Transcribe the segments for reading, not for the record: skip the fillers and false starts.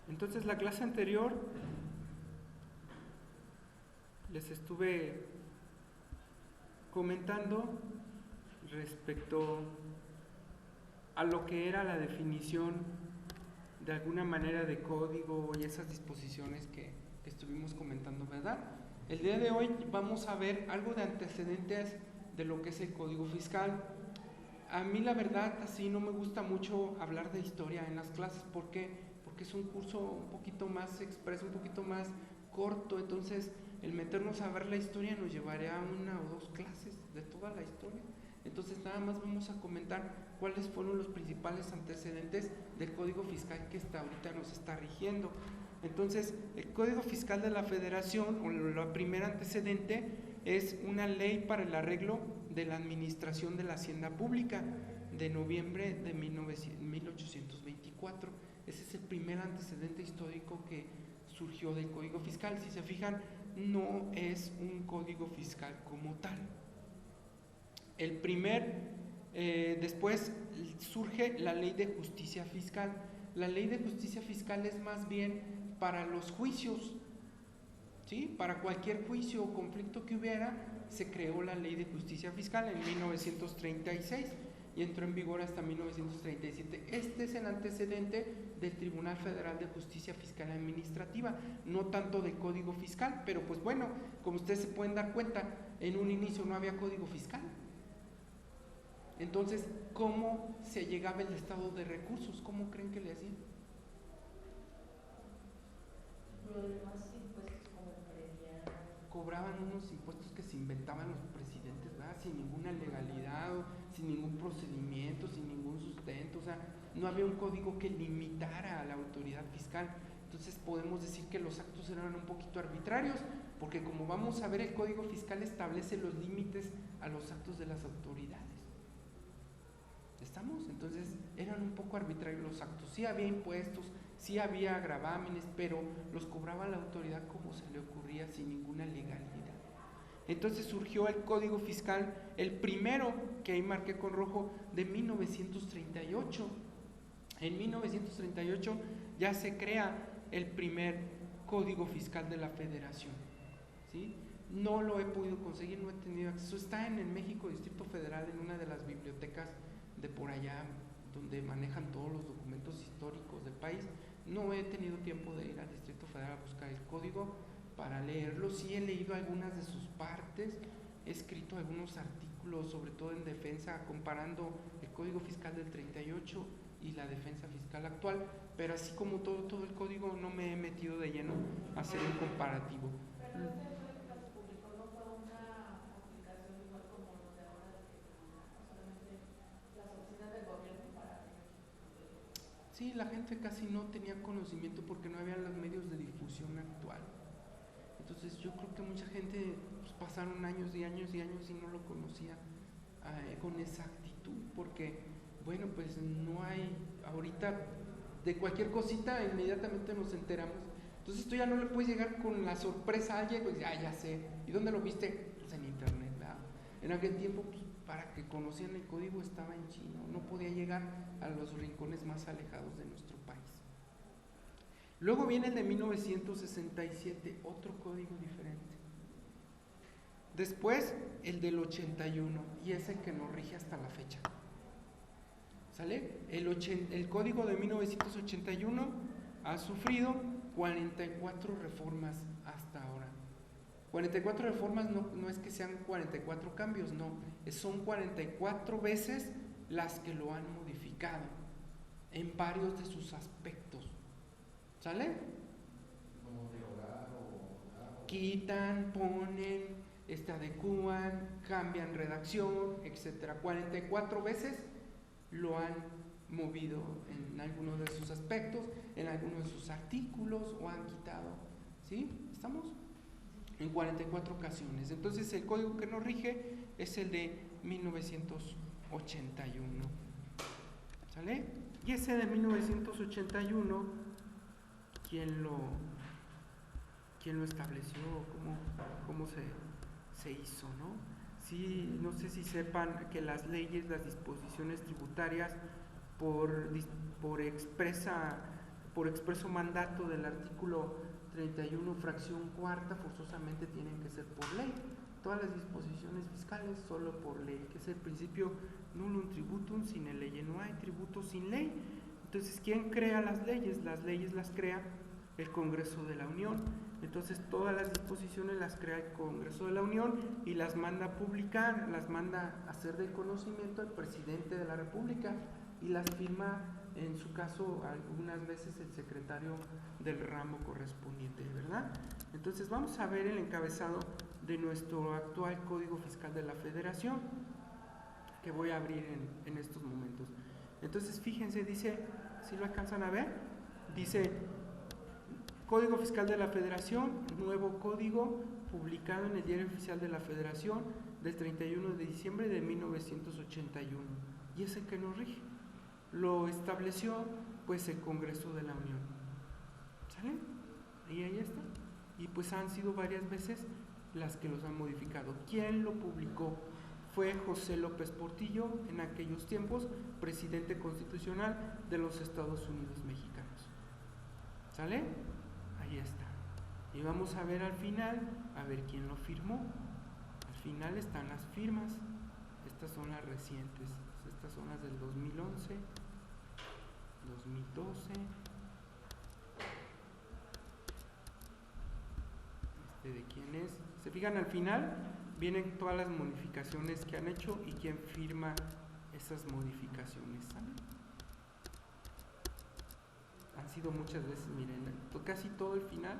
Entonces, la clase anterior les estuve comentando respecto a lo que era la definición de alguna manera de código y esas disposiciones que estuvimos comentando, ¿verdad? El día de hoy vamos a ver algo de antecedentes de lo que es el Código Fiscal. A mí la verdad así no me gusta mucho hablar de historia en las clases. ¿Por qué? Porque es un curso un poquito más expreso, un poquito más corto. Entonces el meternos a ver la historia nos llevaría a una o dos clases de toda la historia. Entonces nada más vamos a comentar cuáles fueron los principales antecedentes del Código Fiscal que hasta ahorita nos está rigiendo. Entonces el Código Fiscal de la Federación, o la primera antecedente, es una ley para el arreglo de la administración de la hacienda pública de noviembre de 1824. Ese es el primer antecedente histórico que surgió del Código Fiscal. Si se fijan, no es un código fiscal como tal. El después surge la Ley de Justicia Fiscal. La Ley de Justicia Fiscal es más bien para los juicios, ¿sí? Para cualquier juicio o conflicto que hubiera, se creó la Ley de Justicia Fiscal en 1936 y entró en vigor hasta 1937. Este es el antecedente del Tribunal Federal de Justicia Fiscal Administrativa, no tanto del Código Fiscal, pero pues bueno, como ustedes se pueden dar cuenta, en un inicio no había Código Fiscal. Entonces, ¿cómo se llegaba el estado de recursos? ¿Cómo creen que le hacían? Cobraban unos impuestos que se inventaban los presidentes, ¿verdad? Sin ninguna legalidad, sin ningún procedimiento, sin ningún sustento. O sea, no había un código que limitara a la autoridad fiscal. Entonces podemos decir que los actos eran un poquito arbitrarios, porque como vamos a ver, el Código Fiscal establece los límites a los actos de las autoridades. ¿Estamos? Entonces eran un poco arbitrarios los actos. Sí había impuestos, sí había gravámenes, pero los cobraba la autoridad como se le ocurría, sin ninguna legalidad. Entonces surgió el Código Fiscal, el primero, que ahí marqué con rojo, de 1938. En 1938 ya se crea el primer Código Fiscal de la Federación, ¿sí? No lo he podido conseguir, no he tenido acceso. Está en el México Distrito Federal, en una de las bibliotecas de por allá, donde manejan todos los documentos históricos del país. No he tenido tiempo de ir al Distrito Federal a buscar el código para leerlo. Sí he leído algunas de sus partes, he escrito algunos artículos, sobre todo en defensa, comparando el Código Fiscal del 38 y la defensa fiscal actual, pero así como todo el código no me he metido de lleno a hacer un comparativo. Sí, la gente casi no tenía conocimiento porque no había los medios de difusión actual. Entonces yo creo que mucha gente pues, pasaron años y años y años y no lo conocía con exactitud, porque bueno, pues no hay, ahorita de cualquier cosita inmediatamente nos enteramos. Entonces tú ya no le puedes llegar con la sorpresa a alguien, pues ya sé. ¿Y dónde lo viste? Pues en internet, ¿verdad? En aquel tiempo, pues, para que conocieran el código estaba en chino, no podía llegar a los rincones más alejados de nuestro país. Luego viene el de 1967, otro código diferente. Después el del 81, y es el que nos rige hasta la fecha. ¿Sale? El código de 1981 ha sufrido 44 reformas hasta ahora. 44 reformas no es que sean 44 cambios, no, son 44 veces las que lo han modificado en varios de sus aspectos. ¿Sale? Quitan, ponen, adecúan, cambian redacción, etc. 44 veces lo han movido en algunos de sus aspectos, en algunos de sus artículos, o han quitado. ¿Sí? ¿Estamos? En 44 ocasiones. Entonces el código que nos rige es el de 1981. ¿Sale? Y ese de 1981, ¿quién lo estableció? ¿Cómo se hizo, no? Sí, no sé si sepan que las leyes, las disposiciones tributarias, por por expreso mandato del artículo 31, fracción cuarta, forzosamente tienen que ser por ley. Todas las disposiciones fiscales solo por ley, que es el principio nullum tributum sine ley, no hay tributo sin ley. Entonces, ¿quién crea las leyes? Las leyes las crea el Congreso de la Unión. Entonces, todas las disposiciones las crea el Congreso de la Unión y las manda a publicar, las manda a hacer de conocimiento al presidente de la República y las firma, en su caso, algunas veces el secretario del ramo correspondiente, ¿verdad? Entonces, vamos a ver el encabezado de nuestro actual Código Fiscal de la Federación, que voy a abrir en estos momentos. Entonces, fíjense, dice, ¿sí lo alcanzan a ver? Dice, Código Fiscal de la Federación, nuevo código, publicado en el Diario Oficial de la Federación del 31 de diciembre de 1981. Y es el que nos rige. Lo estableció, pues, el Congreso de la Unión. ¿Sale? Y ahí está. Y pues han sido varias veces las que los han modificado. ¿Quién lo publicó? Fue José López Portillo, en aquellos tiempos, presidente constitucional de los Estados Unidos mexicanos. ¿Sale? Ahí está. Y vamos a ver al final, a ver quién lo firmó. Al final están las firmas. Estas son las recientes. Estas son las del 2011, 2012. ¿De quién es? Se fijan, al final vienen todas las modificaciones que han hecho y quién firma esas modificaciones, ¿saben? Han sido muchas veces, miren, casi todo el final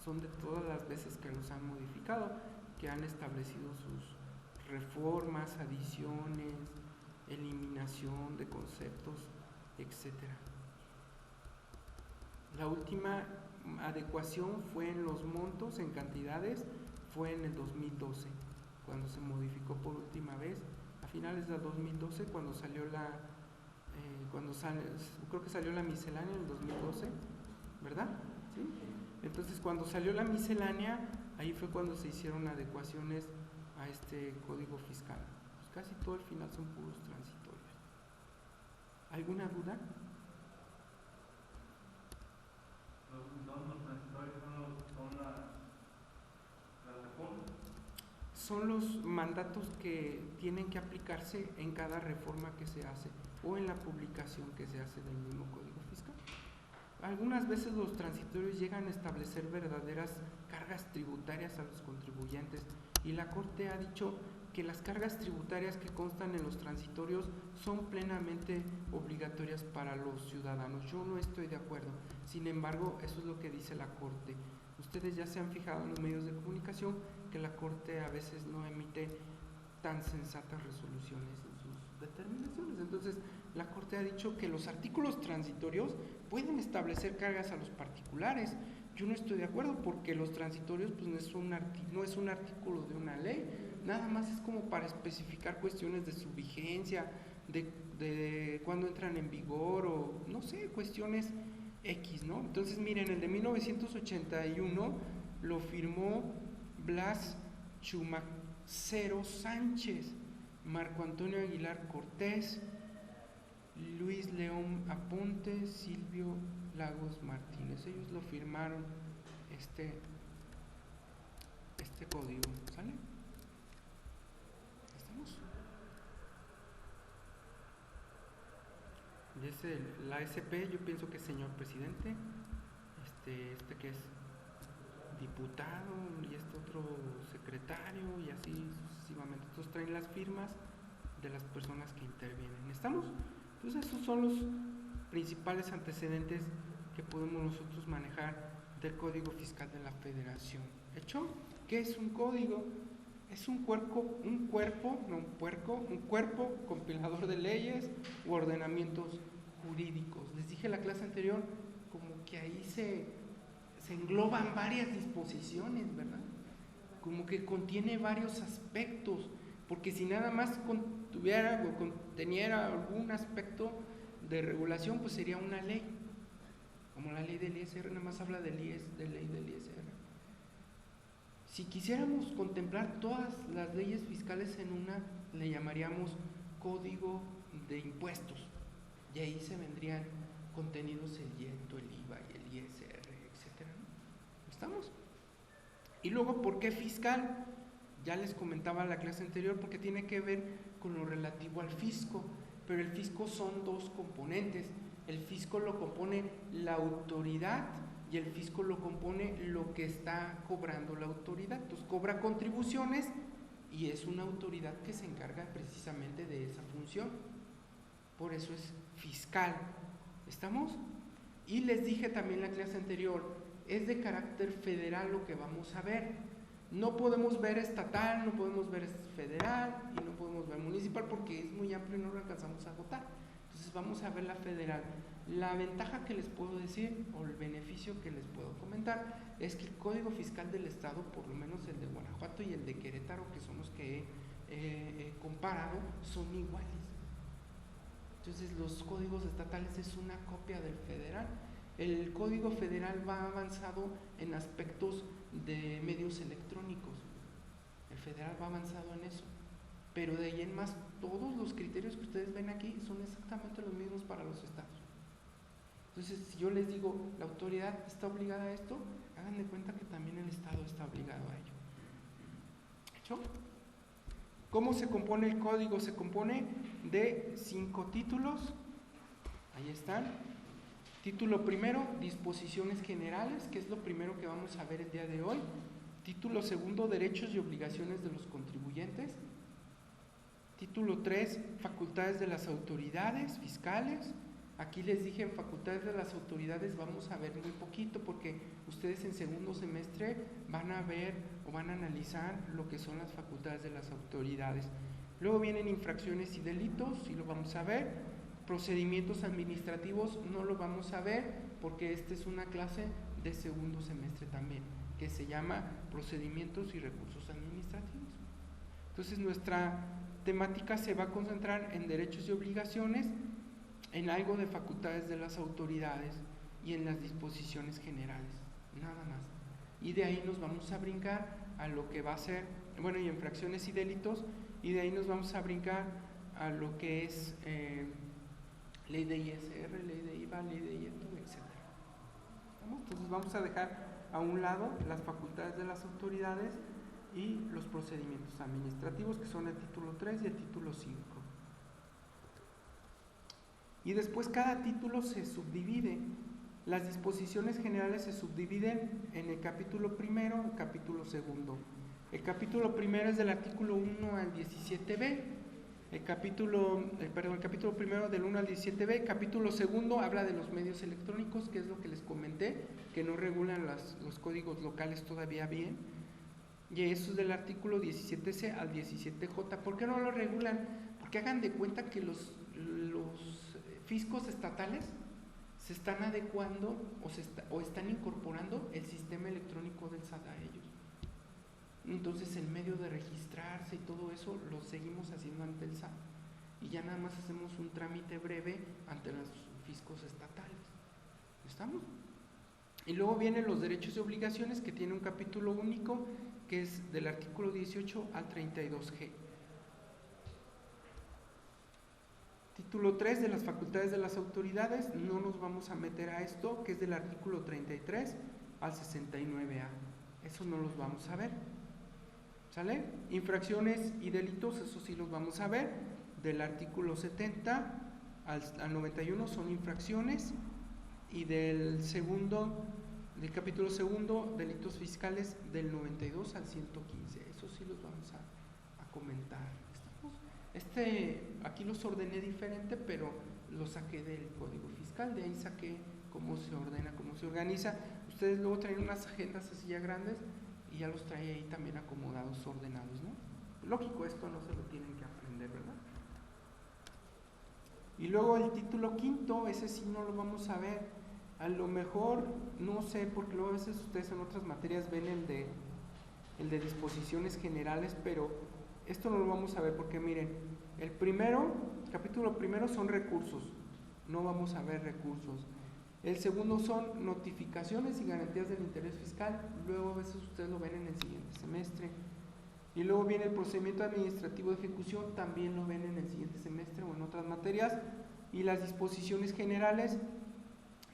son de todas las veces que los han modificado, que han establecido sus reformas, adiciones, eliminación de conceptos, etcétera. La última adecuación fue en los montos, en cantidades, fue en el 2012, cuando se modificó por última vez, a finales del 2012, cuando salió creo que salió la miscelánea en el 2012, ¿verdad? ¿Sí? Entonces, cuando salió la miscelánea, ahí fue cuando se hicieron adecuaciones a este código fiscal. Pues casi todo el final son puros transitorios. ¿Alguna duda? Son los mandatos que tienen que aplicarse en cada reforma que se hace o en la publicación que se hace del mismo Código Fiscal. Algunas veces los transitorios llegan a establecer verdaderas cargas tributarias a los contribuyentes y la Corte ha dicho que las cargas tributarias que constan en los transitorios son plenamente obligatorias para los ciudadanos. Yo no estoy de acuerdo, sin embargo, eso es lo que dice la Corte. Ustedes ya se han fijado en los medios de comunicación que la Corte a veces no emite tan sensatas resoluciones en sus determinaciones. Entonces, la Corte ha dicho que los artículos transitorios pueden establecer cargas a los particulares. Yo no estoy de acuerdo porque los transitorios pues, no es un artículo de una ley, nada más es como para especificar cuestiones de su vigencia, de cuándo entran en vigor o no sé, cuestiones X, ¿no? Entonces, miren, el de 1981 lo firmó Blas Chumacero Sánchez, Marco Antonio Aguilar Cortés, Luis León Aponte, Silvio Lagos Martínez. Ellos lo firmaron este código, ¿sale? ¿Estamos? Y la SP, yo pienso que es señor presidente, este que es diputado y este otro secretario y así sucesivamente. Entonces traen las firmas de las personas que intervienen. ¿Estamos? Entonces esos son los principales antecedentes que podemos nosotros manejar del Código Fiscal de la Federación. ¿Hecho? ¿Qué es un código? Es un cuerpo compilador de leyes u ordenamientos jurídicos. Les dije en la clase anterior como que ahí se engloban varias disposiciones, ¿verdad? Como que contiene varios aspectos, porque si nada más conteniera algún aspecto de regulación, pues sería una ley, como la ley del ISR, nada más habla de ley del ISR. Si quisiéramos contemplar todas las leyes fiscales en una, le llamaríamos Código de Impuestos, y ahí se vendrían contenidos el IETO, el IVA y el ISR, etcétera, ¿no? ¿Estamos? Y luego, ¿por qué fiscal? Ya les comentaba en la clase anterior, porque tiene que ver con lo relativo al fisco, pero el fisco son dos componentes. El fisco lo compone la autoridad y el fisco lo compone lo que está cobrando la autoridad. Entonces cobra contribuciones y es una autoridad que se encarga precisamente de esa función. Por eso es fiscal. ¿Estamos? Y les dije también en la clase anterior, es de carácter federal lo que vamos a ver. No podemos ver estatal, no podemos ver federal y no podemos ver municipal porque es muy amplio y no lo alcanzamos a agotar. Entonces vamos a ver la federal. La ventaja que les puedo decir o el beneficio que les puedo comentar es que el Código Fiscal del Estado, por lo menos el de Guanajuato y el de Querétaro, que son los que he comparado, son iguales. Entonces los códigos estatales es una copia del federal. El Código Federal va avanzado en aspectos de medios electrónicos. El federal va avanzado en eso. Pero de ahí en más, todos los criterios que ustedes ven aquí son exactamente los mismos para los estados. Entonces, si yo les digo, la autoridad está obligada a esto, hagan de cuenta que también el estado está obligado a ello. ¿Hecho? ¿Cómo se compone el código? Se compone de 5 títulos. Ahí están. Título primero, disposiciones generales, que es lo primero que vamos a ver el día de hoy. Título segundo, derechos y obligaciones de los contribuyentes. Título 3, facultades de las autoridades fiscales. Aquí les dije, en facultades de las autoridades vamos a ver muy poquito porque ustedes en segundo semestre van a ver o van a analizar lo que son las facultades de las autoridades. Luego vienen infracciones y delitos, y lo vamos a ver. Procedimientos administrativos no lo vamos a ver porque esta es una clase de segundo semestre también, que se llama procedimientos y recursos administrativos. Entonces nuestra temática se va a concentrar en derechos y obligaciones, en algo de facultades de las autoridades y en las disposiciones generales, nada más. Y de ahí nos vamos a brincar a lo que va a ser, bueno, y infracciones y delitos, y de ahí nos vamos a brincar a lo que es ley de ISR, ley de IVA, ley de IETO, etc. Entonces vamos a dejar a un lado las facultades de las autoridades y los procedimientos administrativos, que son el título 3 y el título 5. Y después cada título se subdivide. Las disposiciones generales se subdividen en el capítulo primero y el capítulo segundo. El capítulo primero es del artículo 1 al 17b. El capítulo primero del 1 al 17b. Capítulo segundo habla de los medios electrónicos, que es lo que les comenté, que no regulan los códigos locales todavía bien. Y eso es del artículo 17c al 17j. ¿Por qué no lo regulan? Porque hagan de cuenta que los fiscos estatales se están adecuando o están incorporando el sistema electrónico del SAT a ellos. Entonces el medio de registrarse y todo eso lo seguimos haciendo ante el SAT y ya nada más hacemos un trámite breve ante los fiscos estatales. ¿Estamos? Y luego vienen los derechos y obligaciones, que tiene un capítulo único, que es del artículo 18 al 32G. Título 3 de las facultades de las autoridades, no nos vamos a meter a esto, que es del artículo 33 al 69A. Eso no los vamos a ver. ¿Sale? Infracciones y delitos, eso sí los vamos a ver. Del artículo 70 al 91 son infracciones, y del capítulo segundo, delitos fiscales, del 92 al 115. Eso sí los vamos a comentar. Aquí los ordené diferente, pero los saqué del código fiscal, de ahí saqué cómo se ordena, cómo se organiza. Ustedes luego traen unas agendas así ya grandes y ya los trae ahí también acomodados, ordenados, ¿no? Lógico, esto no se lo tienen que aprender, ¿verdad? Y luego el título quinto, ese sí no lo vamos a ver. A lo mejor, no sé, porque luego a veces ustedes en otras materias ven el de disposiciones generales, pero esto no lo vamos a ver porque miren, el capítulo primero son recursos, no vamos a ver recursos. El segundo son notificaciones y garantías del interés fiscal, luego a veces ustedes lo ven en el siguiente semestre. Y luego viene el procedimiento administrativo de ejecución, también lo ven en el siguiente semestre o en otras materias. Y las disposiciones generales,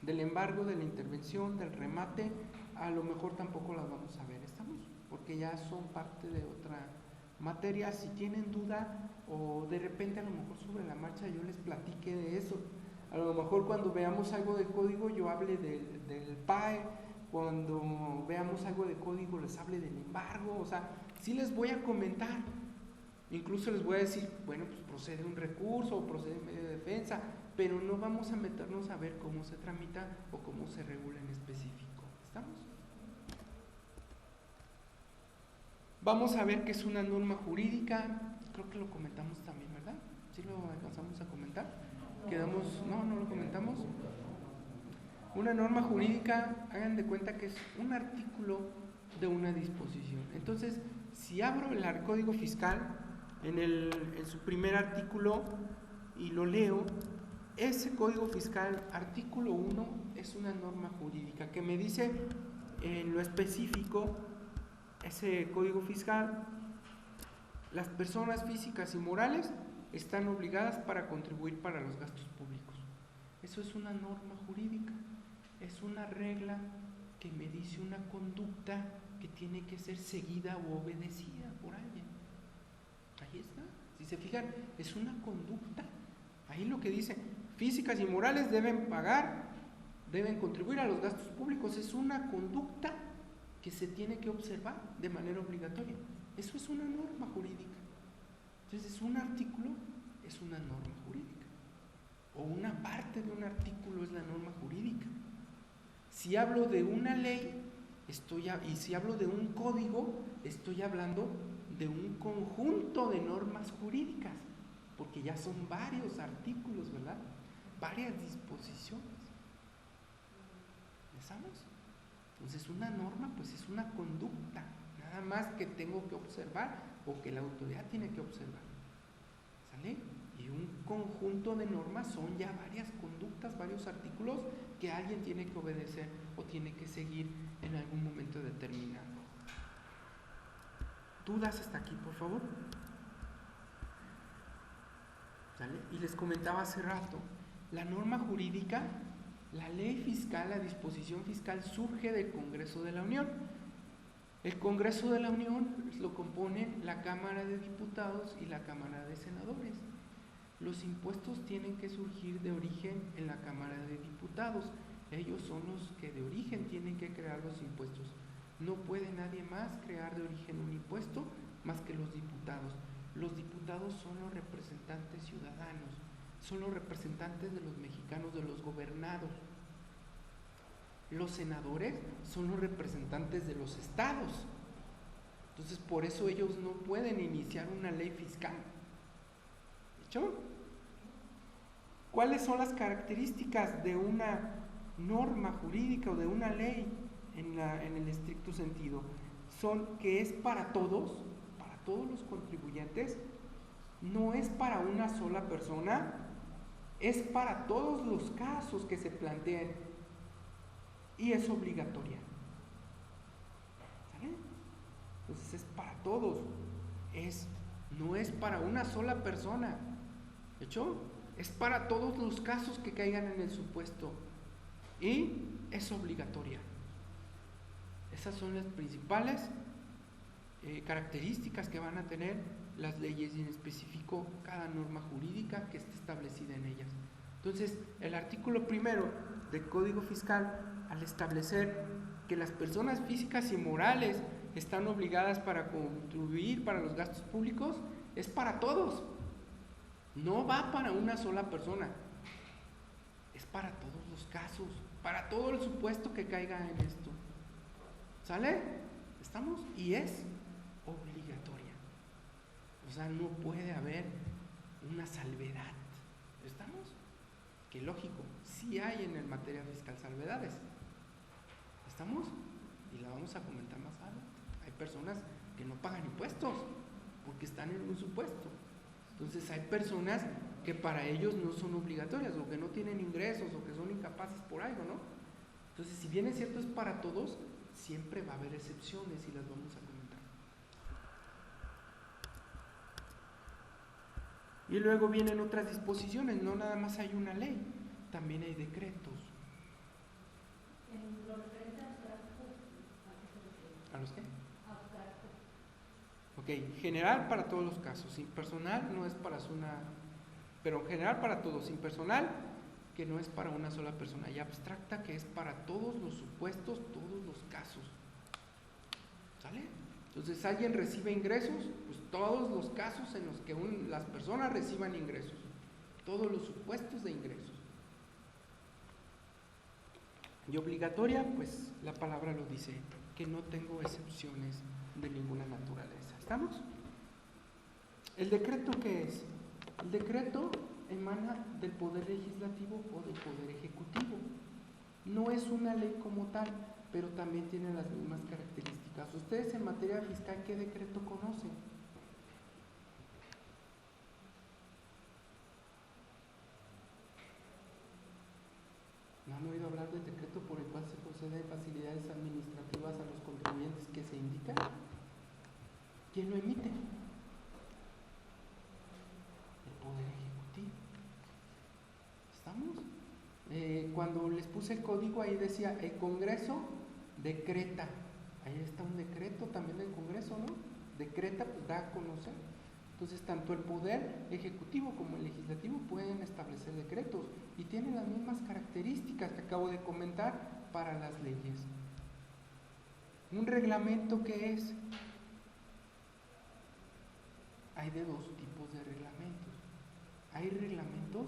Del embargo, de la intervención, del remate, a lo mejor tampoco las vamos a ver, ¿estamos? Porque ya son parte de otra materia. Si tienen duda o de repente a lo mejor sobre la marcha yo les platique de eso, a lo mejor cuando veamos algo de código yo hable del PAE, cuando veamos algo de código les hable del embargo, o sea, sí les voy a comentar, incluso les voy a decir, bueno, pues procede un recurso o procede medio de defensa, pero no vamos a meternos a ver cómo se tramita o cómo se regula en específico, ¿estamos? Vamos a ver qué es una norma jurídica, creo que lo comentamos también, ¿verdad? ¿Sí lo alcanzamos a comentar? Quedamos, no lo comentamos. Una norma jurídica, hagan de cuenta que es un artículo de una disposición. Entonces, si abro el Código Fiscal en su primer artículo y lo leo, ese Código Fiscal, artículo 1, es una norma jurídica que me dice en lo específico, ese Código Fiscal, las personas físicas y morales están obligadas para contribuir para los gastos públicos. Eso es una norma jurídica, es una regla que me dice una conducta que tiene que ser seguida o obedecida por alguien. Ahí está, si se fijan, es una conducta. Ahí lo que dice, físicas y morales deben pagar, deben contribuir a los gastos públicos, es una conducta que se tiene que observar de manera obligatoria. Eso es una norma jurídica. Entonces, un artículo es una norma jurídica, o una parte de un artículo es la norma jurídica. Si hablo de una ley, y si hablo de un código, estoy hablando de un conjunto de normas jurídicas, porque ya son varios artículos, ¿verdad? Varias disposiciones. ¿Estamos? Entonces, una norma, pues es una conducta, nada más que tengo que observar o que la autoridad tiene que observar. ¿Sale? Y un conjunto de normas son ya varias conductas, varios artículos que alguien tiene que obedecer o tiene que seguir en algún momento determinado. ¿Dudas hasta aquí, por favor? ¿Sale? Y les comentaba hace rato, la norma jurídica, la ley fiscal, la disposición fiscal surge del Congreso de la Unión. El Congreso de la Unión lo componen la Cámara de Diputados y la Cámara de Senadores. Los impuestos tienen que surgir de origen en la Cámara de Diputados. Ellos son los que de origen tienen que crear los impuestos. No puede nadie más crear de origen un impuesto más que los diputados. Los diputados son los representantes ciudadanos, son los representantes de los mexicanos, de los gobernados. Los senadores son los representantes de los estados. Entonces, por eso ellos no pueden iniciar una ley fiscal. ¿Hecho? ¿Cuáles son las características de una norma jurídica o de una ley en el estricto sentido? Son que es para todos los contribuyentes, no es para una sola persona, es para todos los casos que se planteen y es obligatoria. ¿Sale? Entonces es para todos, no es para una sola persona. ¿De hecho? Es para todos los casos que caigan en el supuesto y es obligatoria. Esas son las principales características que van a tener las leyes y en específico cada norma jurídica que esté establecida en ellas. Entonces, el artículo primero del Código Fiscal, al establecer que las personas físicas y morales están obligadas para contribuir para los gastos públicos, es para todos. No va para una sola persona, es para todos los casos, para todo el supuesto que caiga en esto. ¿Sale? ¿Estamos? Y es obligatoria. O sea, no puede haber una salvedad. ¿Estamos? Que lógico, sí hay en el materia fiscal salvedades. ¿Estamos? Y la vamos a comentar más adelante. Hay personas que no pagan impuestos porque están en un supuesto. Entonces hay personas que para ellos no son obligatorias o que no tienen ingresos o que son incapaces por algo, ¿no? Entonces, si bien es cierto es para todos, siempre va a haber excepciones y las vamos a comentar. Y luego vienen otras disposiciones, no nada más hay una ley, también hay decretos. Ok, general para todos los casos, impersonal no es para una, pero general para todos, impersonal que no es para una sola persona, y abstracta que es para todos los supuestos, todos los casos. ¿Sale? Entonces, ¿alguien recibe ingresos? Pues todos los casos en los que las personas reciban ingresos, todos los supuestos de ingresos. Y obligatoria, pues la palabra lo dice, que no tengo excepciones de ninguna naturaleza. ¿Estamos? ¿El decreto qué es? El decreto emana del poder legislativo o del poder ejecutivo. No es una ley como tal, pero también tiene las mismas características. Ustedes en materia fiscal, ¿qué decreto conocen? ¿No han oído hablar del decreto por el cual se conceden facilidades administrativas a los contribuyentes que se indican? ¿Quién lo emite? El Poder Ejecutivo. ¿Estamos? Cuando les puse el código, ahí decía, el Congreso decreta. Ahí está un decreto también del Congreso, ¿no? Decreta, pues da a conocer. Entonces, tanto el Poder Ejecutivo como el Legislativo pueden establecer decretos y tienen las mismas características que acabo de comentar para las leyes. ¿Un reglamento qué es? Hay de dos tipos de reglamentos. Hay reglamentos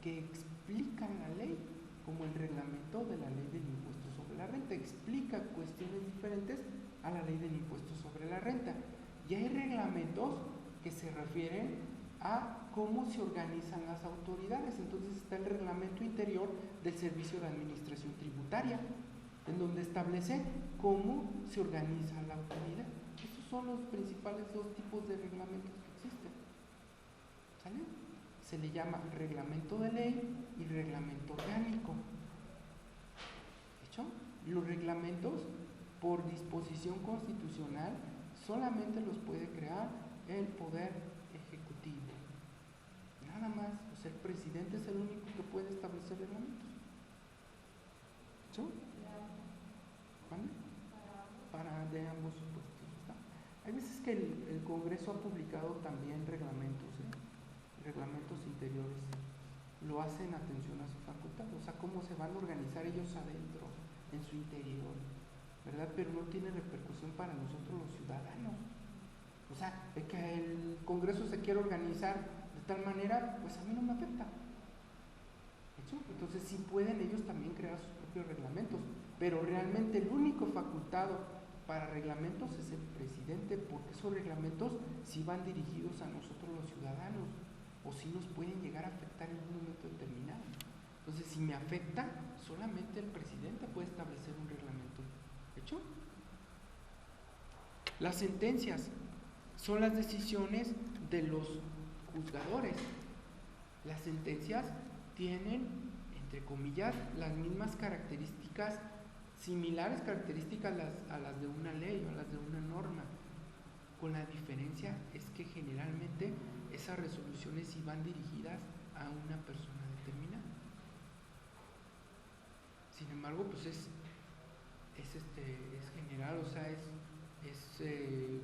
que explican la ley, como el reglamento de la ley del impuesto sobre la renta, explica cuestiones diferentes a la ley del impuesto sobre la renta. Y hay reglamentos que se refieren a cómo se organizan las autoridades. Entonces está el reglamento interior del Servicio de Administración Tributaria, en donde establece cómo se organiza la autoridad. Esos son los principales dos tipos de reglamentos que existen. ¿Sale? Se le llama reglamento de ley y reglamento orgánico. ¿Hecho? Los reglamentos, por disposición constitucional, solamente los puede crear el Poder Ejecutivo. Nada más. O sea, el presidente es el único que puede establecer reglamentos. ¿Hecho? ¿Vale? Para de ambos supuestos. ¿Está? Hay veces que el Congreso ha publicado también reglamentos, reglamentos interiores, lo hacen atención a su facultad, o sea, cómo se van a organizar ellos adentro, en su interior, ¿verdad? Pero no tiene repercusión para nosotros los ciudadanos. O sea, de que el Congreso se quiere organizar de tal manera, pues a mí no me afecta. ¿Hecho? Entonces sí pueden ellos también crear sus propios reglamentos, pero realmente el único facultado para reglamentos es el presidente, porque esos reglamentos sí van dirigidos a nosotros los ciudadanos, o sí nos pueden llegar a afectar en un momento determinado. Entonces, si me afecta, solamente el presidente puede establecer un reglamento. ¿Hecho? Las sentencias son las decisiones de los juzgadores. Las sentencias tienen, entre comillas, las mismas características, similares características a las de una ley o a las de una norma, con la diferencia es que generalmente esas resoluciones sí van dirigidas a una persona determinada. Sin embargo, pues es general, o sea, es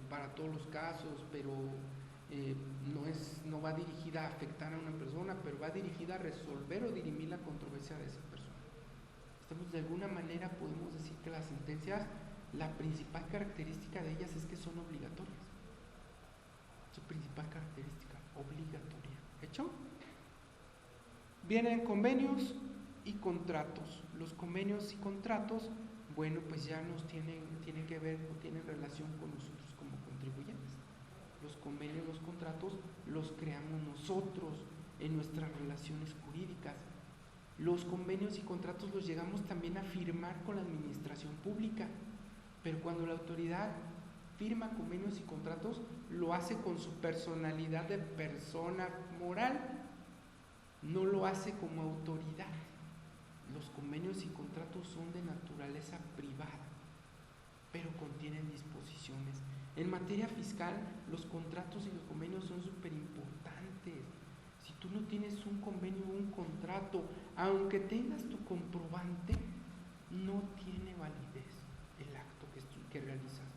para todos los casos, pero no va dirigida a afectar a una persona, pero va dirigida a resolver o dirimir la controversia de esa persona. Entonces, de alguna manera podemos decir que las sentencias, la principal característica de ellas es que son obligatorias. Su principal característica, obligatoria. ¿Hecho? Vienen convenios y contratos. Los convenios y contratos, bueno, pues ya nos tienen que ver o tienen relación con nosotros como contribuyentes. Los convenios, los contratos los creamos nosotros en nuestras relaciones jurídicas. Los convenios y contratos los llegamos también a firmar con la administración pública, pero cuando la autoridad firma convenios y contratos, lo hace con su personalidad de persona moral, no lo hace como autoridad. Los convenios y contratos son de naturaleza privada, pero contienen disposiciones. En materia fiscal, los contratos y los convenios son súper importantes. Si tú no tienes un convenio o un contrato, aunque tengas tu comprobante, no tiene validez el acto que realizas.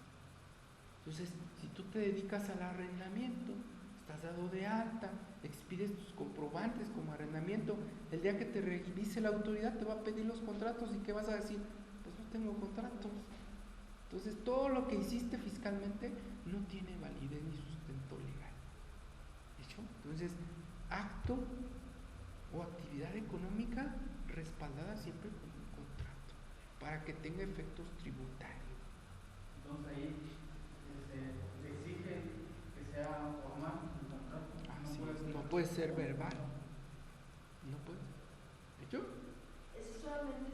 Entonces, si Si tú te dedicas al arrendamiento, estás dado de alta, expides tus comprobantes como arrendamiento, el día que te revise la autoridad te va a pedir los contratos y ¿qué vas a decir? Pues no tengo contratos. Entonces todo lo que hiciste fiscalmente no tiene validez ni sustento legal. ¿Hecho? Entonces, acto o actividad económica respaldada siempre con un contrato para que tenga efectos tributarios. Entonces ahí se exige que sea formal el contrato. No puede ser verbal. No puede. ¿Hecho? Eso solamente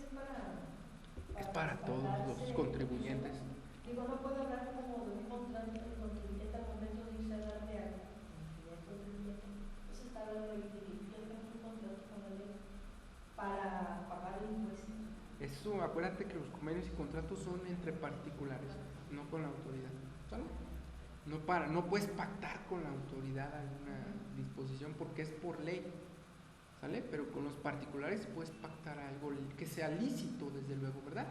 es para todos los contribuyentes. Digo, no puedo hablar como de un contrato del contribuyente al momento de irse a dar de alta. Entonces está hablando de que yo tengo un contrato con la ley para pagar el impuesto. Eso, acuérdate que los convenios y contratos son entre particulares, no con la autoridad. ¿Sale? No puedes pactar con la autoridad alguna disposición porque es por ley. ¿Sale? Pero con los particulares puedes pactar algo que sea lícito, desde luego, ¿verdad?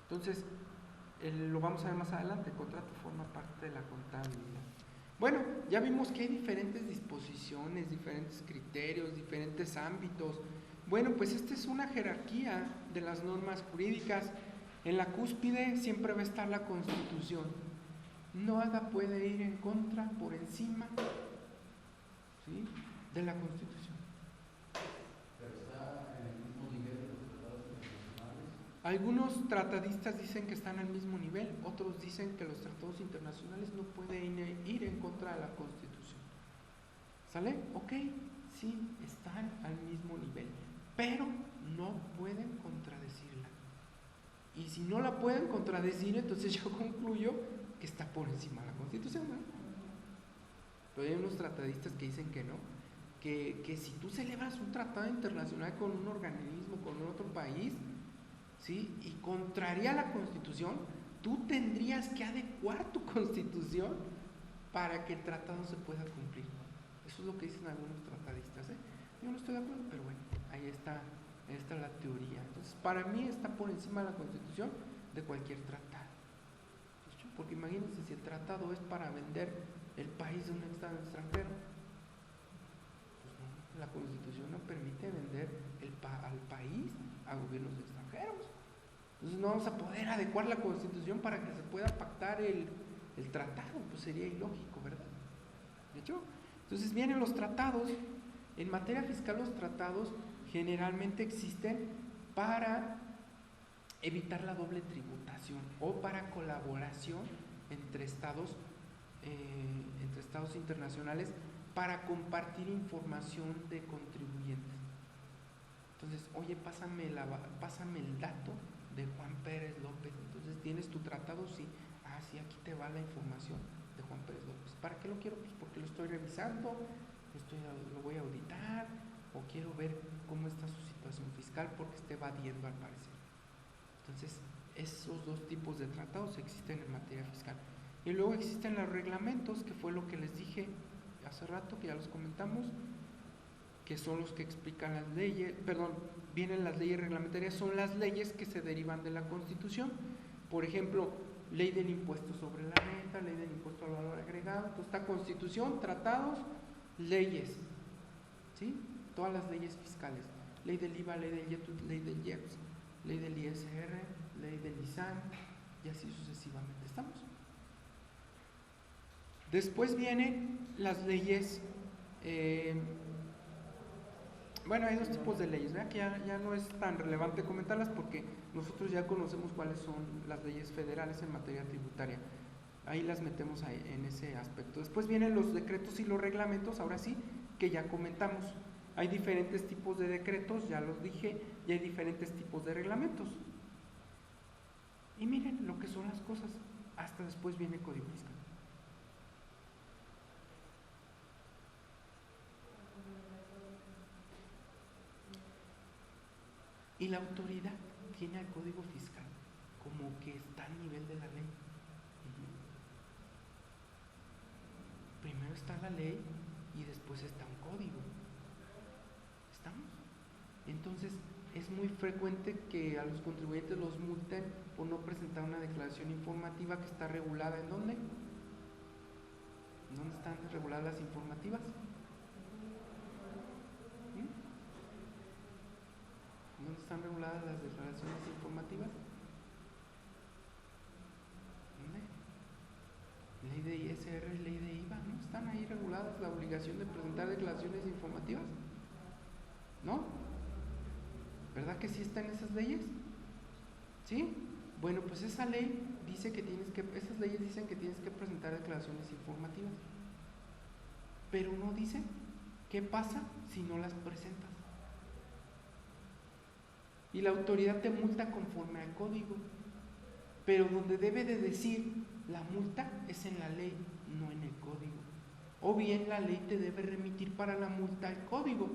Entonces, lo vamos a ver más adelante, el contrato forma parte de la contabilidad. Bueno, ya vimos que hay diferentes disposiciones, diferentes criterios, diferentes ámbitos. Bueno, pues esta es una jerarquía de las normas jurídicas. En la cúspide siempre va a estar la Constitución. Nada puede ir en contra, por encima, ¿sí?, de la Constitución. Pero está en el mismo nivel de los tratados internacionales. Algunos tratadistas dicen que están al mismo nivel, otros dicen que los tratados internacionales no pueden ir en contra de la Constitución. ¿Sale? Ok, sí, están al mismo nivel, pero no pueden contradecirla. Y si no la pueden contradecir, entonces yo concluyo que está por encima de la Constitución, ¿no? Pero hay unos tratadistas que dicen que no, que si tú celebras un tratado internacional con un organismo, con otro país, ¿sí?, y contraria a la Constitución, tú tendrías que adecuar tu Constitución para que el tratado se pueda cumplir. Eso es lo que dicen algunos tratadistas, ¿eh? Yo no estoy de acuerdo, pero bueno, ahí está la teoría. Entonces, para mí está por encima de la Constitución de cualquier tratado. ¿Sí? Porque imagínense si el tratado es para vender el país de un Estado extranjero. Pues no, la Constitución no permite vender al país a gobiernos extranjeros. Entonces no vamos a poder adecuar la Constitución para que se pueda pactar el tratado, pues sería ilógico, ¿verdad? ¿De hecho? Entonces vienen los tratados. En materia fiscal, los tratados generalmente existen para evitar la doble tributación o para colaboración entre estados internacionales para compartir información de contribuyentes. Entonces, oye, pásame el dato de Juan Pérez López. Entonces, ¿tienes tu tratado? Sí. Ah, sí, aquí te va la información de Juan Pérez López. ¿Para qué lo quiero? Pues porque lo estoy revisando, lo voy a auditar, o quiero ver cómo está su situación fiscal porque está evadiendo al parecer. Entonces, esos dos tipos de tratados existen en materia fiscal. Y luego existen los reglamentos, que fue lo que les dije hace rato, que ya los comentamos, que son los que explican las leyes, vienen las leyes reglamentarias, son las leyes que se derivan de la Constitución. Por ejemplo, ley del impuesto sobre la renta, ley del impuesto al valor agregado. Entonces está Constitución, tratados, leyes, ¿sí? Todas las leyes fiscales, ley del IVA, ley del IEPS, ley del IEPS, ley del ISR, ley del ISAN, y así sucesivamente. ¿Estamos? Después vienen las leyes, bueno, hay dos tipos de leyes, ¿verdad? Que ya no es tan relevante comentarlas porque nosotros ya conocemos cuáles son las leyes federales en materia tributaria. Ahí las metemos en ese aspecto. Después vienen los decretos y los reglamentos, ahora sí, que ya comentamos. Hay diferentes tipos de decretos, ya los dije, y hay diferentes tipos de reglamentos. Y miren lo que son las cosas. Hasta después viene Código Fiscal. Y la autoridad tiene al Código Fiscal como que está al nivel de la ley. Primero está la ley y después está un código. ¿Estamos? Entonces, es muy frecuente que a los contribuyentes los multen por no presentar una declaración informativa que está regulada. ¿En dónde? ¿Dónde están reguladas las informativas? ¿Dónde están reguladas las declaraciones informativas? ¿Dónde? Ley de ISR, ley de IVA, ¿no? ¿Están ahí reguladas la obligación de presentar declaraciones informativas? ¿No? ¿Verdad que sí están esas leyes? ¿Sí? Bueno, pues esa ley dice que esas leyes dicen que tienes que presentar declaraciones informativas. Pero no dice qué pasa si no las presentas. Y la autoridad te multa conforme al código. Pero donde debe de decir la multa es en la ley, no en el código. O bien la ley te debe remitir para la multa al código.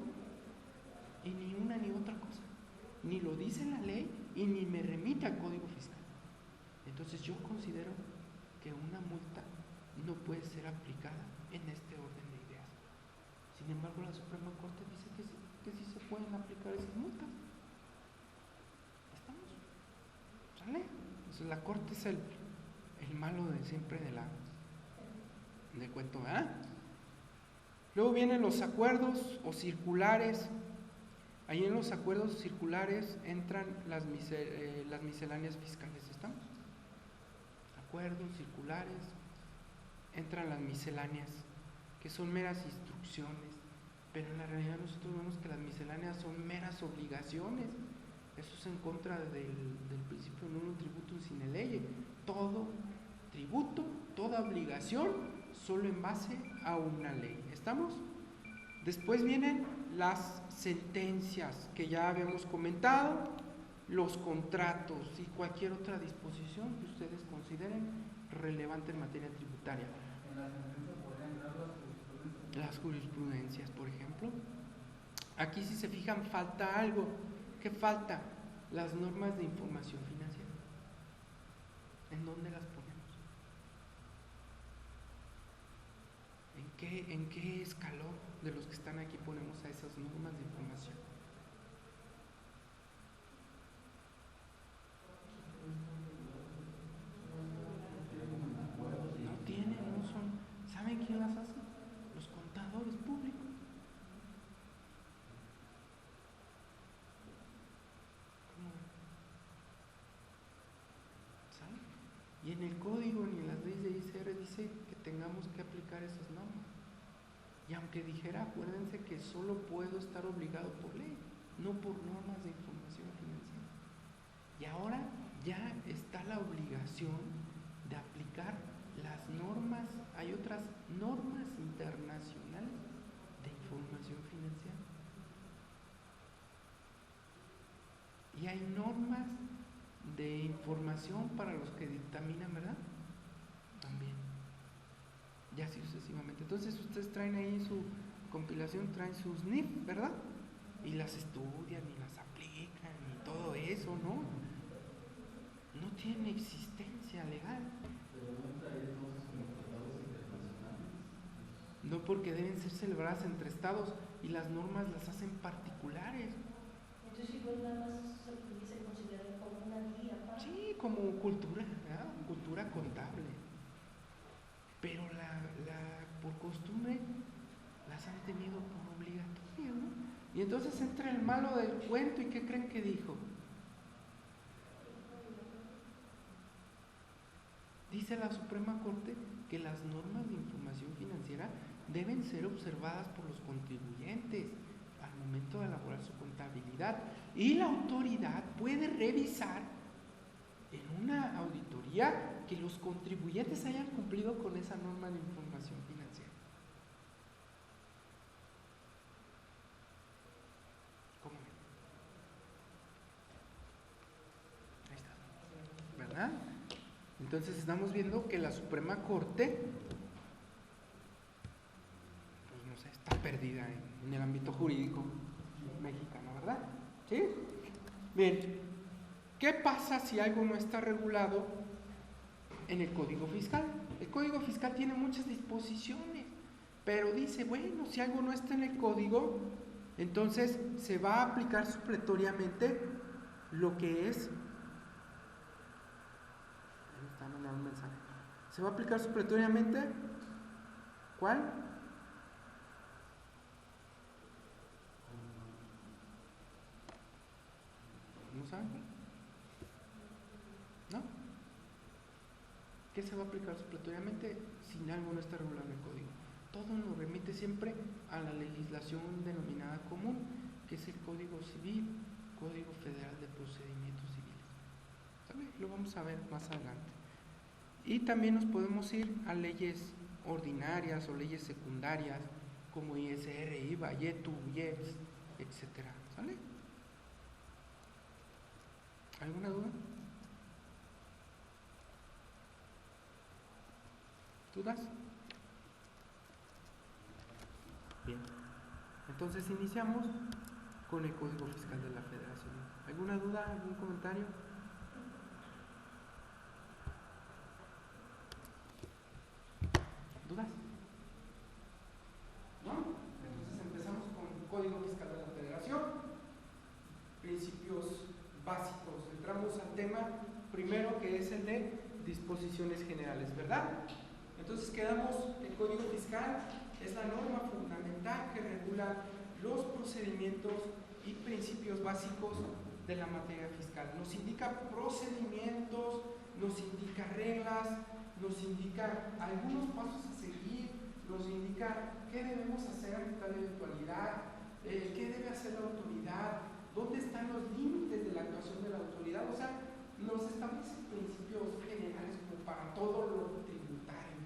Y ni una ni otra cosa. Ni lo dice la ley y ni me remite al código fiscal. Entonces yo considero que una multa no puede ser aplicada en este orden de ideas. Sin embargo, la Suprema Corte dice que sí se pueden aplicar esas multas. ¿Estamos? ¿Sale? Entonces la Corte es el malo de siempre de cuento, ¿verdad? Luego vienen los acuerdos o circulares. Ahí en los acuerdos circulares entran las misceláneas fiscales, ¿estamos? Acuerdos circulares, entran las misceláneas, que son meras instrucciones, pero en la realidad nosotros vemos que las misceláneas son meras obligaciones. Eso es en contra del principio non tributum sine lege. Todo tributo, toda obligación, solo en base a una ley. ¿Estamos? Después vienen las sentencias que ya habíamos comentado, los contratos y cualquier otra disposición que ustedes consideren relevante en materia tributaria. En las sentencias podrían entrar las jurisprudencias, por ejemplo. Aquí, si se fijan, falta algo. ¿Qué falta? Las normas de información financiera. ¿En dónde las ponemos? ¿En qué escalón de los que están aquí ponemos a esas normas de información? No tienen, no son. ¿Saben quién las hace? Los contadores públicos. ¿Cómo ven? ¿Saben? Y en el código ni en las leyes de ISR dice que tengamos que aplicar esas normas. Y aunque dijera, acuérdense que solo puedo estar obligado por ley, no por normas de información financiera. Y ahora ya está la obligación de aplicar las normas, hay otras normas internacionales de información financiera. Y hay normas de información para los que dictaminan, ¿verdad? También. Y así sucesivamente. Entonces ustedes traen ahí su compilación, traen sus NIF, ¿verdad? Y las estudian y las aplican y todo eso, ¿no? No tiene existencia legal. Pero no entraría entonces como tratados internacionales. No, porque deben ser celebradas entre estados y las normas las hacen particulares. Entonces igual nada más se pudiese considerar como una guía para... Sí, como cultura, ¿verdad? Cultura contable. Pero por costumbre las han tenido por obligatoria, ¿no? Y entonces entra el malo del cuento y ¿qué creen que dijo? Dice la Suprema Corte que las normas de información financiera deben ser observadas por los contribuyentes al momento de elaborar su contabilidad y la autoridad puede revisar en una auditoría que los contribuyentes hayan cumplido con esa norma de información financiera. ¿Cómo ven? Ahí está, ¿verdad? Entonces estamos viendo que la Suprema Corte, pues no sé, está perdida en el ámbito jurídico mexicano, ¿verdad? ¿Sí? Bien. ¿Qué pasa si algo no está regulado en el Código Fiscal? El Código Fiscal tiene muchas disposiciones, pero dice, bueno, si algo no está en el Código, Entonces se va a aplicar supletoriamente lo que es. Ahí me está mandando un mensaje. Se va a aplicar supletoriamente. ¿Cuál? ¿No saben? ¿No? ¿Qué se va a aplicar supletoriamente si algo no está regulado en el código? Todo nos remite siempre a la legislación denominada común, que es el Código Civil, Código Federal de Procedimientos Civiles. ¿Sale? Lo vamos a ver más adelante. Y también nos podemos ir a leyes ordinarias o leyes secundarias, como ISR, IVA, YETU, IEPS, etc. ¿Sale? ¿Alguna duda? ¿Dudas? Bien. Entonces iniciamos con el Código Fiscal de la Federación. ¿Alguna duda? ¿Algún comentario? ¿Dudas? ¿No? Entonces empezamos con el Código Fiscal de la Federación. Principios básicos. Entramos al tema primero, que es el de disposiciones generales, ¿verdad? Entonces quedamos, el Código Fiscal es la norma fundamental que regula los procedimientos y principios básicos de la materia fiscal. Nos indica procedimientos, nos indica reglas, nos indica algunos pasos a seguir, nos indica qué debemos hacer ante tal eventualidad, qué debe hacer la autoridad, dónde están los límites de la actuación de la autoridad. O sea, nos establece principios generales como para todo lo tributario.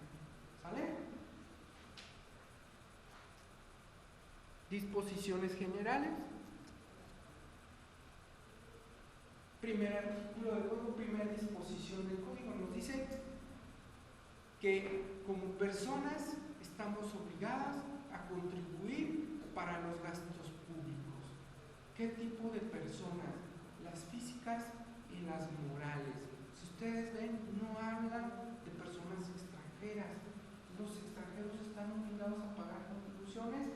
¿Sale? Disposiciones generales. Primer artículo del código, primera disposición del código, nos dice que como personas estamos obligadas a contribuir para los gastos públicos. ¿Qué tipo de personas? Las físicas y las morales. Si ustedes ven, no hablan de personas extranjeras. Los extranjeros están obligados a pagar contribuciones.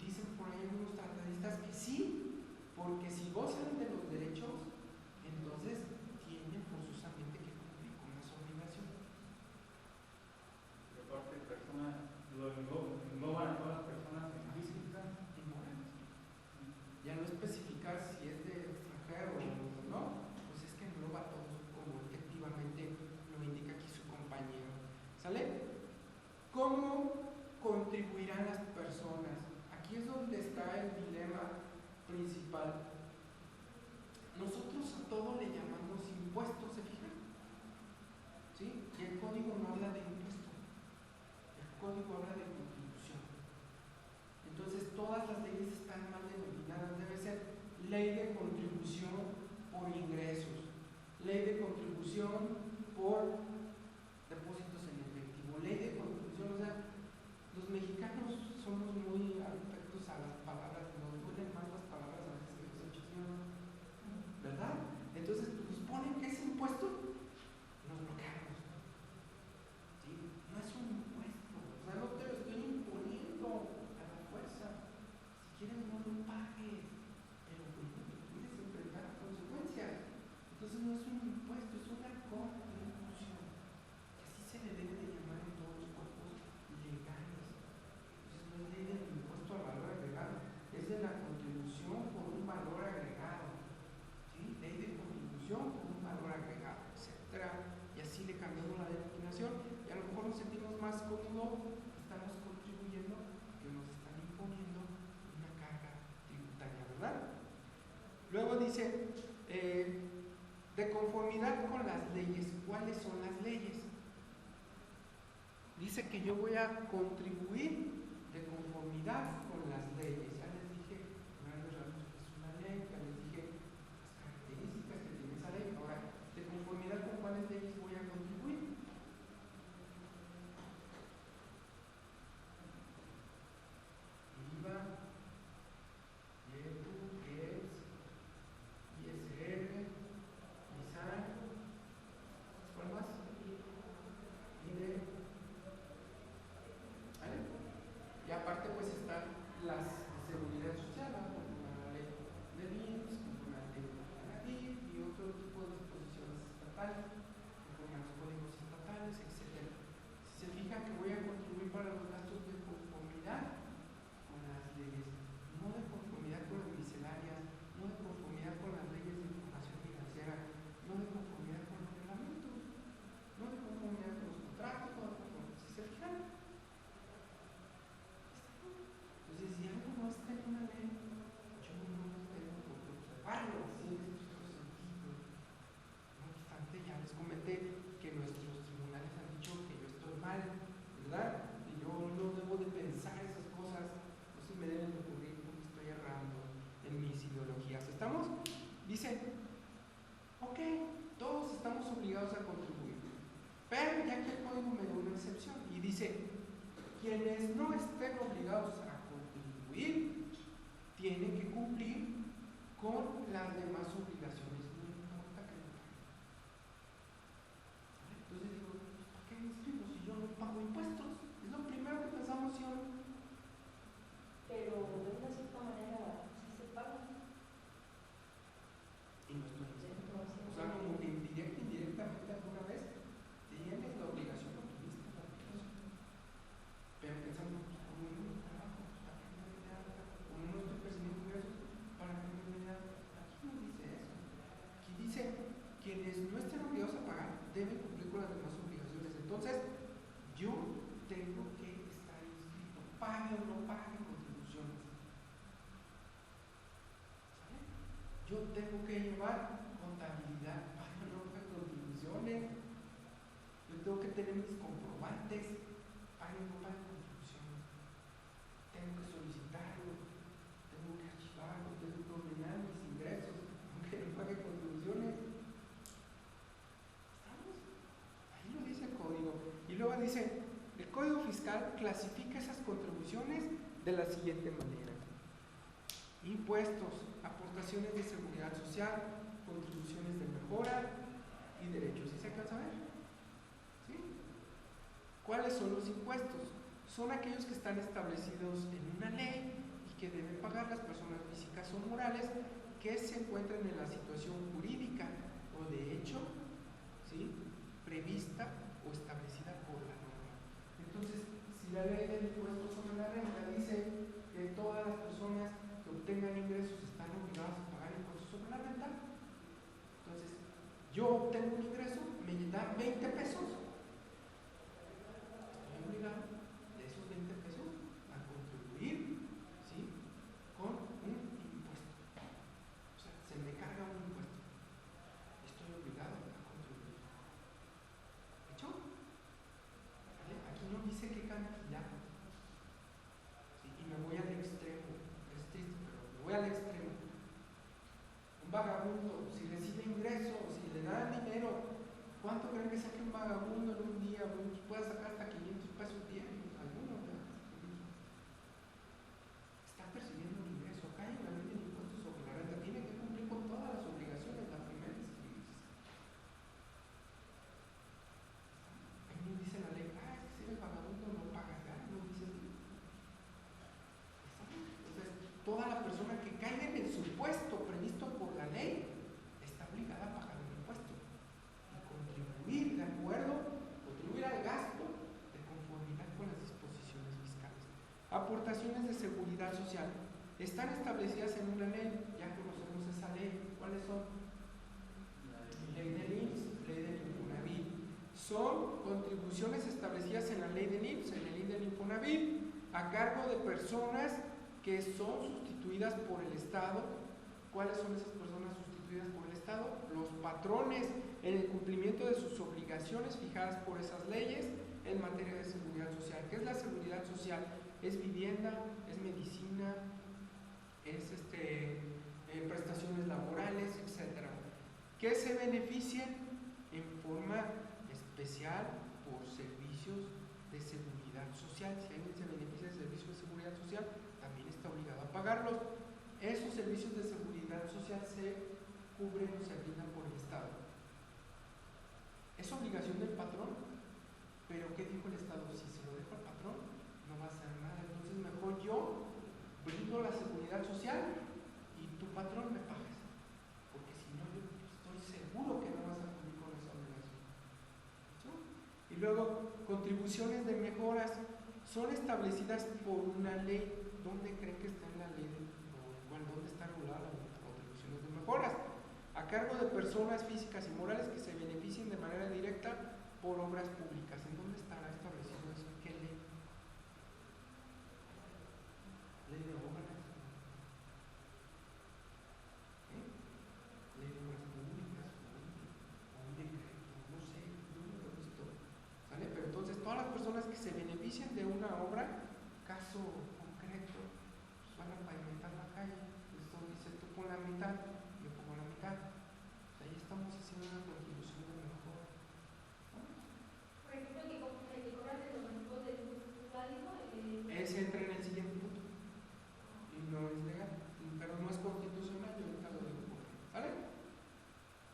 Dicen por ahí algunos tratadistas que sí, porque si gozan de los derechos, entonces tienen forzosamente que cumplir con las obligaciones. De parte de personas, lo engloban a todas las personas físicas Y morales. Ya no especificar si es de extranjero o no, pues es que engloba a todos, como efectivamente lo indica aquí su compañero. ¿Sale? ¿Cómo contribuirán las personas? Aquí es donde está el dilema principal. Nosotros a todo le llamamos impuestos, ¿se fijan? ¿Sí? Y el código no habla de impuesto, el código habla de contribución. Entonces todas las leyes están mal denominadas. Debe ser ley de contribución por ingresos, ley de contribución por depósitos en efectivo, ley de contribución. O sea, los mexicanos somos muy afectos a las palabras, nos duelen más las palabras a veces que los hechos, ¿verdad? Entonces pues, nos ponen que es impuesto, nos bloqueamos. ¿Sí? No es un impuesto, o sea, no te lo estoy imponiendo a la fuerza. Si quieres no lo pagues, pero pues no te puedes enfrentar a consecuencias. Entonces no es un impuesto, es una contribución. Y así se le debe de llamar en todos los cuerpos legales. Entonces no es ley del impuesto al valor agregado, es de la contribución por un valor agregado. ¿Sí? Ley de contribución por un valor agregado, etcétera. Y así le cambiamos la denominación y a lo mejor nos sentimos más cómodos, estamos contribuyendo, que nos están imponiendo una carga tributaria, ¿verdad? Luego dice, de conformidad con las leyes. ¿Cuáles son las leyes? Dice que yo voy a contribuir de conformidad con las leyes. Ya les dije, grandes rasgos, que es una ley, ya les dije las características que tiene esa ley. Ahora, de conformidad con cuáles leyes voy a contribuir. IVA, YETU, IEPS, ISR, ISAN, ¿cuál más? IDE. ¿Vale? Y aparte pues están las excepción. Y dice, quienes no estén obligados a contribuir, tienen que cumplir con las demás obligaciones, no importa que no paguen. Entonces digo, ¿para qué me inscribo si yo no pago impuestos? Es lo primero que pensamos, ¿sí o no? Pero de una cierta manera sí se paga. Y no estoy diciendo. O sea, como que indirectamente alguna vez tienes la obligación optimista también. Pero pensamos, pues, como yo no trabajo, pues, ¿para qué me voy a dar? Como no estoy percibiendo ingresos, ¿para qué me voy a dar? Aquí no dice eso. Aquí dice, quienes no estén obligados a pagar deben cumplir con las demás obligaciones. Entonces, yo tengo que estar inscrito, pague o no pague contribuciones. ¿Sale? Yo tengo que llevar contabilidad, pague o no pague contribuciones. Yo tengo que tener mis comprobantes, pague o no pague contribuciones. Tengo que solicitarlo, tengo que archivarlo, tengo que ordenar mis ingresos, aunque no pague contribuciones. ¿Estamos? Ahí lo dice el código. Y luego dice, el código fiscal clasifica esas contribuciones de la siguiente manera: impuestos, aportaciones de seguridad social, contribuciones de mejora y derechos. ¿Sí se alcanza a ver? ¿Sí? ¿Cuáles son los impuestos? Son aquellos que están establecidos en una ley y que deben pagar las personas físicas o morales que se encuentren en la situación jurídica o de hecho, ¿sí?, prevista o establecida por la norma. Entonces, si la ley del impuesto sobre la renta dice que todas las personas que obtengan ingresos están obligadas a pagar impuestos sobre la renta, entonces yo obtengo un ingreso, me dan 20 pesos, estoy obligado de esos 20 pesos a contribuir, ¿sí?, con un impuesto. O sea, se me carga un impuesto, estoy obligado a contribuir. ¿Hecho? ¿Vale? Aquí no dice qué cantidad. ¿Sí? Y me voy al extremo. Es triste, pero me voy al extremo. Un vagabundo, si recibe ingresos, si le dan dinero, ¿cuánto creen que saque un vagabundo en un día? Bueno, pues puede sacar hasta 500 pesos diarios, algunos, ¿verdad? Está percibiendo un ingreso. Acá hay una ley de impuestos sobre la renta, tiene que cumplir con todas las obligaciones. La primera es ahí no dice la ley, es que si eres vagabundo no pagas, ¿verdad? No dice así. Entonces, toda la persona que caiga en el supuesto previsto por la ley está obligada a pagar un impuesto y contribuir de acuerdo, contribuir al gasto de conformidad con las disposiciones fiscales. Aportaciones de seguridad social están establecidas en una ley, ya conocemos esa ley. ¿Cuáles son? Ley del IMSS, ley del Infonavit. Son contribuciones establecidas en la ley del IMSS, en el ley del Infonavit, a cargo de personas que son sustituidas por el Estado. ¿Cuáles son esas personas sustituidas por el Estado? Los patrones, en el cumplimiento de sus obligaciones fijadas por esas leyes en materia de seguridad social. ¿Qué es la seguridad social? Es vivienda, es medicina, es prestaciones laborales, etc. Que se beneficien en forma especial por servicios de seguridad social. Si alguien se beneficia de servicios de seguridad social, también está obligado a pagarlos. Esos servicios de seguridad social se cubren o se brindan por el Estado. Es obligación del patrón, pero ¿qué dijo el Estado? Si se lo dejo al patrón, no va a hacer nada. Entonces mejor yo brindo la seguridad social y tu patrón me pagas, porque si no yo estoy seguro que no vas a cumplir con esa obligación. ¿Sí? Y luego, contribuciones de mejoras son establecidas por una ley. ¿Dónde creen que está en la ley? ¿Dónde está regulada las contribuciones de mejoras? A cargo de personas físicas y morales que se beneficien de manera directa por obras públicas. ¿En dónde estará establecido eso? ¿En qué ley? Ley de obras. Ley de obras públicas, o un decreto, no sé, yo no lo he visto. ¿Sale? Pero entonces todas las personas que se benefician de una obra, caso concreto, pues van a pavimentar la calle. Esto dice, tú pon la mitad, yo pongo la mitad. Ahí estamos haciendo una contribución de mejora. Por ejemplo, el que cobra de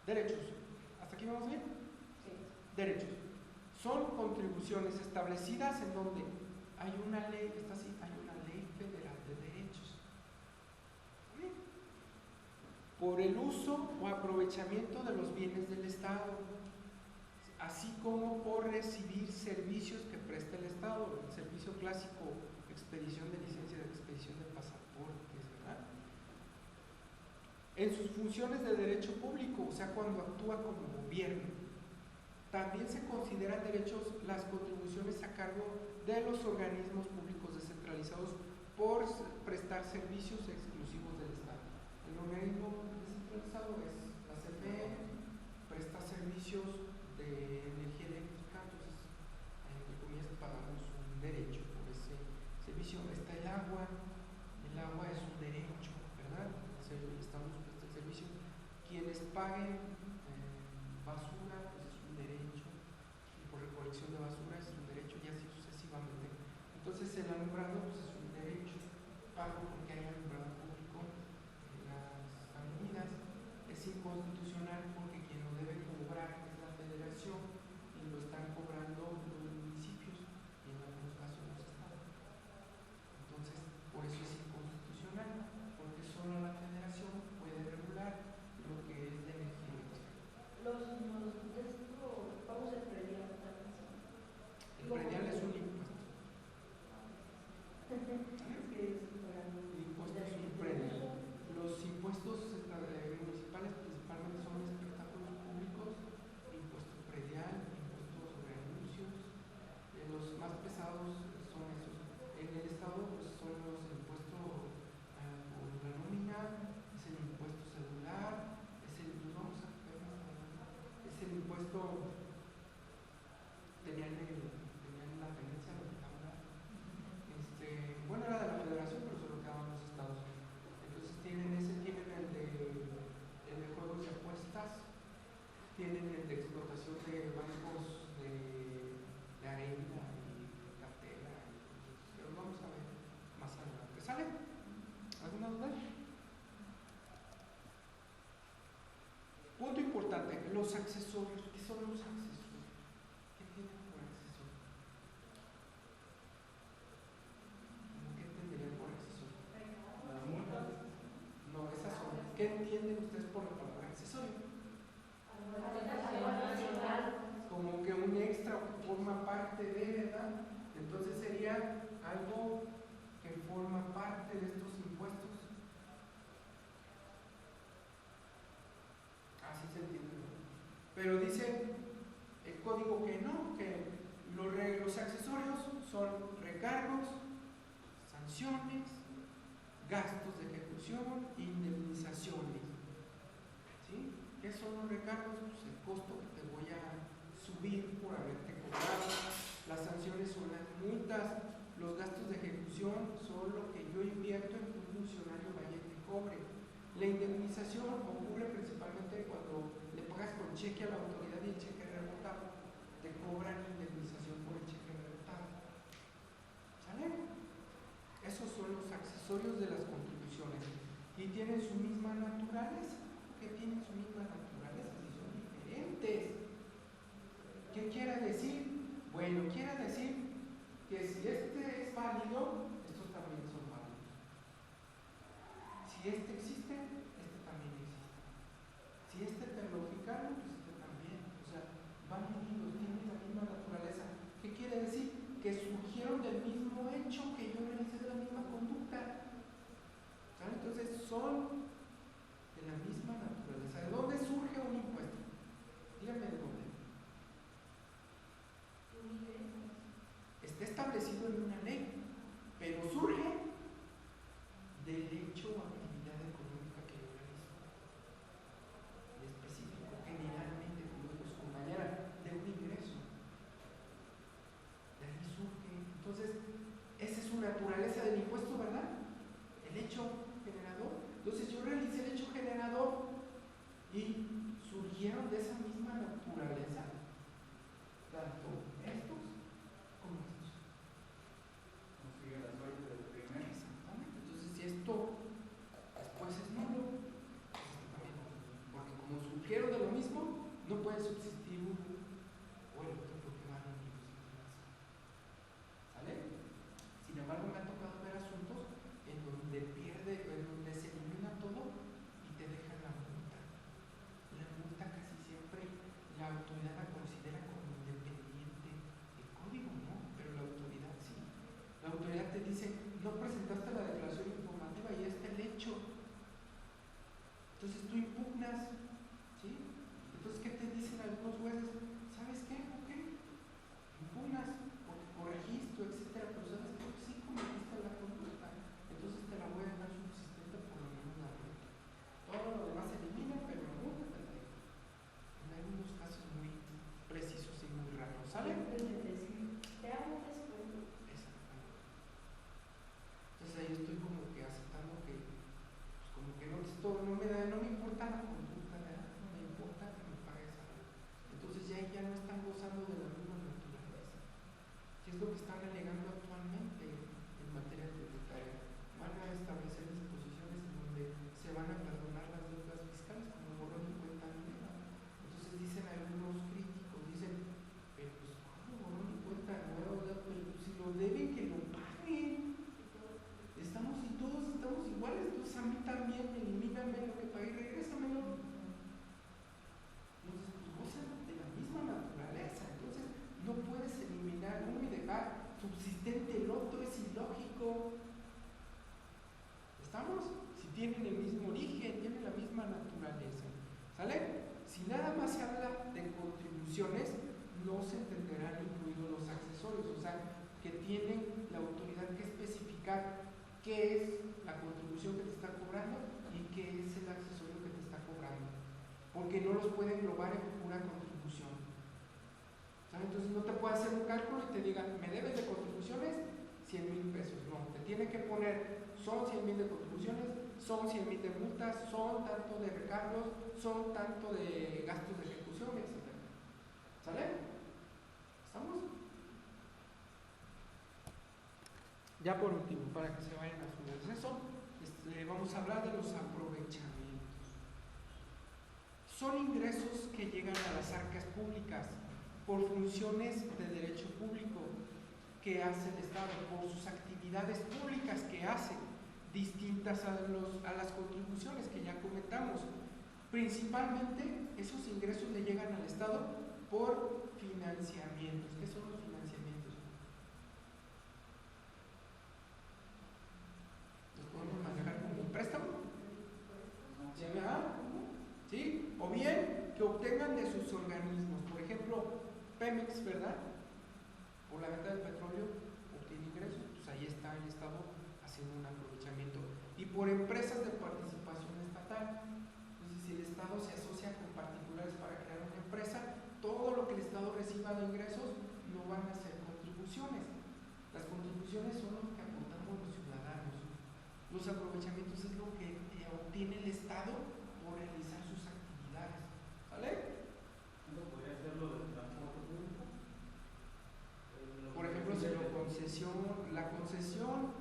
Derechos. ¿Hasta aquí vamos bien? Sí. Derechos. Son contribuciones establecidas en donde hay una ley, está así, hay una ley federal de derechos. ¿Sí? Por el uso o aprovechamiento de los bienes del Estado, así como por recibir servicios que presta el Estado, el servicio clásico, expedición de licencia, de expedición de pasaportes, ¿verdad? En sus funciones de derecho público, o sea, cuando actúa como gobierno. También se consideran derechos las contribuciones a cargo de los organismos públicos descentralizados por prestar servicios exclusivos del Estado. El organismo descentralizado es la CFE, presta servicios de energía eléctrica, entonces, entre comillas, pagamos un derecho por ese servicio. Está el agua es un derecho, ¿verdad? El Estado nos presta el servicio. Quienes paguen basura, pues es un derecho, y por recolección de basura es un derecho, y así sucesivamente. Entonces el alumbrado pues es un derecho, pago porque hay alumbrado público en las avenidas. Es inconstitucional porque quien lo debe cobrar es la federación y lo están cobrando los municipios y en algunos casos los estados. Entonces por eso es inconstitucional, porque solo la federación puede regular lo que es de energía eléctrica. Vamos a predial también. El predial es un impuesto. El impuesto es un predial. Los impuestos municipales principalmente son espectáculos públicos, impuesto predial, impuesto sobre anuncios. Los más pesados son esos. En el estado pues, son los impuestos por la nómina, es el impuesto celular, es el impuesto, tenían la tenencia, lo que habla, bueno, era de la federación, pero solo quedaban los estados. Entonces tienen el de juegos de apuestas, tienen el de explotación de bancos de arena y cartera, pero vamos a ver más adelante. ¿Sale? ¿Alguna duda? Punto importante, los accesorios. ¿Qué son los accesorios? ¿Qué tienen por accesorio? ¿Qué entenderían por accesorio? Las multas. No, esas son. ¿Qué entienden ustedes por la palabra accesorio? Como que un extra o que forma parte de, ¿verdad? Entonces sería algo que forma parte de estos impuestos. Así se entiende, ¿no? Pero dice el código que no, que los accesorios son recargos, sanciones, gastos de ejecución, indemnizaciones. ¿Sí? ¿Qué son los recargos? Pues el costo que te voy a subir por haberte cobrado. Las sanciones son las multas. Los gastos de ejecución son lo que yo invierto en que un funcionario vaya y te cobre. La indemnización ocurre principalmente cuando le pagas con cheque a la autoridad y el cheque rebotado. Te cobran indemnización por el cheque rebotado. ¿Sale? Esos son los accesorios de las contribuciones. Y tienen su misma naturaleza. ¿Qué tienen su misma naturaleza? Si son diferentes. ¿Qué quiere decir? Bueno, quiere decir que si este es válido, estos también son válidos. Si este existe, este también existe. Si este te lo fijaron, pues este también. O sea, van unidos, tienen la misma naturaleza. ¿Qué quiere decir? Que surgieron del mismo hecho que yo realicé, de la misma conducta. ¿Sale? Entonces son de la misma naturaleza. ¿De dónde surge un impuesto? Díganme de dónde. Está establecido en una ley, pero surge del hecho o actividad económica que yo realizo. En específico, generalmente, como dijo su compañera, de un ingreso. De ahí surge. Entonces, esa es su naturaleza del impuesto, ¿verdad? El hecho generador. Entonces, yo realicé el hecho generador y surgieron de esa misma naturaleza, tanto estos como estos. No sigue la suerte del primero. Exactamente. Entonces, si esto después es nulo, pues esto también, porque como surgió surgieron de lo mismo, no puede subsistir uno o el otro porque van unidos. ¿Sale? Sin embargo, me ha tocado ver asuntos en donde se elimina todo y te dejan la multa. La multa casi siempre la autoridad la considera como independiente del código, ¿no? Pero la autoridad sí. La autoridad te dice, no presentaste la declaración informativa y está el hecho. Entonces tú impugnas, ¿sí? Entonces, ¿qué te dicen algunos jueces? ¿Sabes qué? Ok, impugnas porque corregiste, etcétera, pero ¿sabes qué? Sí cometiste la conducta, entonces te la voy a dejar subsistente por lo menos la multa. Todo lo demás se elimina, pero la multa te la dejo. En algunos casos muy precisos y muy raros, ¿sale? Te hago descuento. Exactamente. Entonces ahí estoy como que aceptando que, pues como que no me importa la conducta, ¿verdad? No me importa que me pagues algo. Entonces ya no están gozando de la misma naturaleza. ¿Qué es lo que están alegando actualmente en materia tributaria? Van a establecer disposiciones en donde se van a perdonar las deudas fiscales como borrón y cuenta nueva. Entonces dicen algunos críticos, dicen, pero pues ¿cómo borrón y cuenta nueva? Pero pues, si lo deben, que lo paguen. Todos estamos iguales, entonces a mí también elimíname lo que pagué, regrésamelo. Entonces, pues gozan de la misma naturaleza. Entonces, no puedes eliminar uno y dejar subsistente el otro, es ilógico. ¿Estamos? Si tienen el mismo origen, tienen la misma naturaleza. ¿Sale? Si nada más se habla de contribuciones, no se entenderán incluidos los accesorios, o sea, que tienen la autoridad que especificar qué es la contribución que te está cobrando y qué es el accesorio que te está cobrando, porque no los puede englobar en pura contribución. ¿Sabes? Entonces no te puede hacer un cálculo y te diga, me debes de contribuciones 100,000 pesos. No, te tiene que poner, son 100,000 de contribuciones, son 100,000 de multas, son tanto de recargos, son tanto de gastos de ejecución, etc. ¿Sale? ¿Estamos? Ya por último, para que se vayan a su receso, vamos a hablar de los aprovechamientos. Son ingresos que llegan a las arcas públicas por funciones de derecho público que hace el Estado, por sus actividades públicas que hace, distintas a las contribuciones que ya comentamos. Principalmente, esos ingresos le llegan al Estado por financiamientos. ¿Qué son los financiamientos? ¿Los podemos manejar como un préstamo? ¿Sí? O bien que obtengan de sus organismos. Por ejemplo, Pemex, ¿verdad? Por la venta del petróleo obtiene ingresos, pues ahí está el Estado haciendo un aprovechamiento. Y por empresas de participación estatal. Entonces, si el Estado se asocia con particulares para crear una empresa, todo lo que el Estado reciba de ingresos no van a ser contribuciones. Las contribuciones son lo que aportamos los ciudadanos. Los aprovechamientos es lo que obtiene el Estado por realizar sus actividades. ¿Vale? ¿No podría ser lo del transporte público? Por ejemplo, si la concesión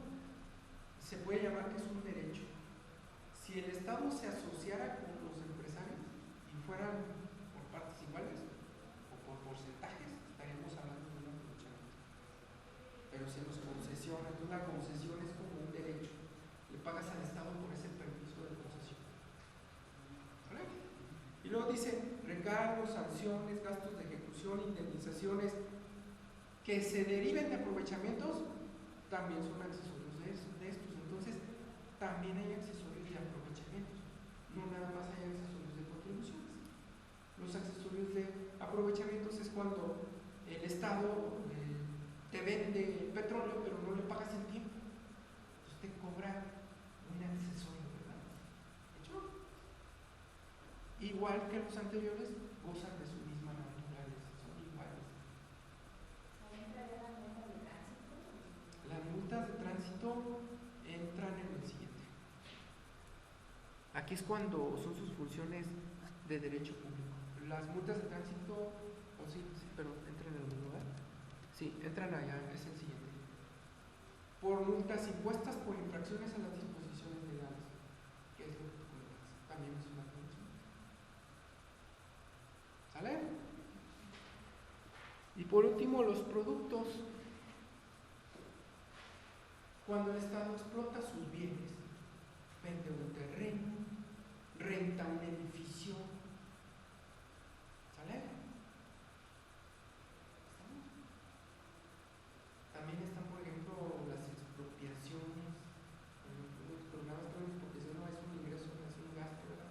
se puede llamar que es un derecho. Si el Estado se asociara con los empresarios y fueran por partes iguales o por porcentajes, estaríamos hablando de un aprovechamiento. Pero se nos concesiona, entonces la concesión es como un derecho. Le pagas al Estado por ese permiso de concesión. ¿Vale? Y luego dice recargos, sanciones, gastos de ejecución, indemnizaciones que se deriven de aprovechamientos, también son accesorios de estos. Entonces, también hay accesorios de aprovechamientos, no nada más hay accesorios de contribuciones. Los accesorios de aprovechamientos es cuando el Estado te vende petróleo, pero no le pagas en tiempo, entonces te cobra un accesorio, ¿verdad? ¿Hecho? Igual que los anteriores, gozan de su misma naturaleza, son iguales. Las multas de tránsito entran en el siguiente. Aquí es cuando son sus funciones de derecho público. Las multas de tránsito, pero entran en el mismo lugar. Sí, entran allá, es el siguiente. Por multas impuestas por infracciones a las disposiciones legales. ¿Qué es lo que tú comentas? También es una condición. ¿Sale? Y por último, los productos. Cuando el Estado explota sus bienes, vende un terreno, renta un edificio, ¿sale? ¿Estamos? También están, por ejemplo, las expropiaciones. Los programas de expropiación no es un ingreso, no es un gasto, ¿verdad?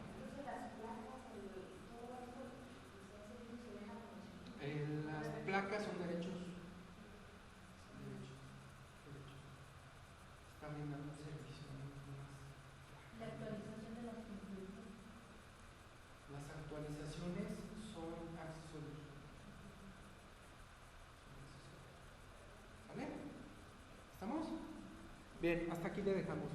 Entonces las placas, todo esto, se deja como Las placas son derechos. Están brindando un servicio mucho más. la actualización de las conclusiones. Las actualizaciones son accesorios. ¿Vale? ¿Estamos? Bien, hasta aquí le dejamos.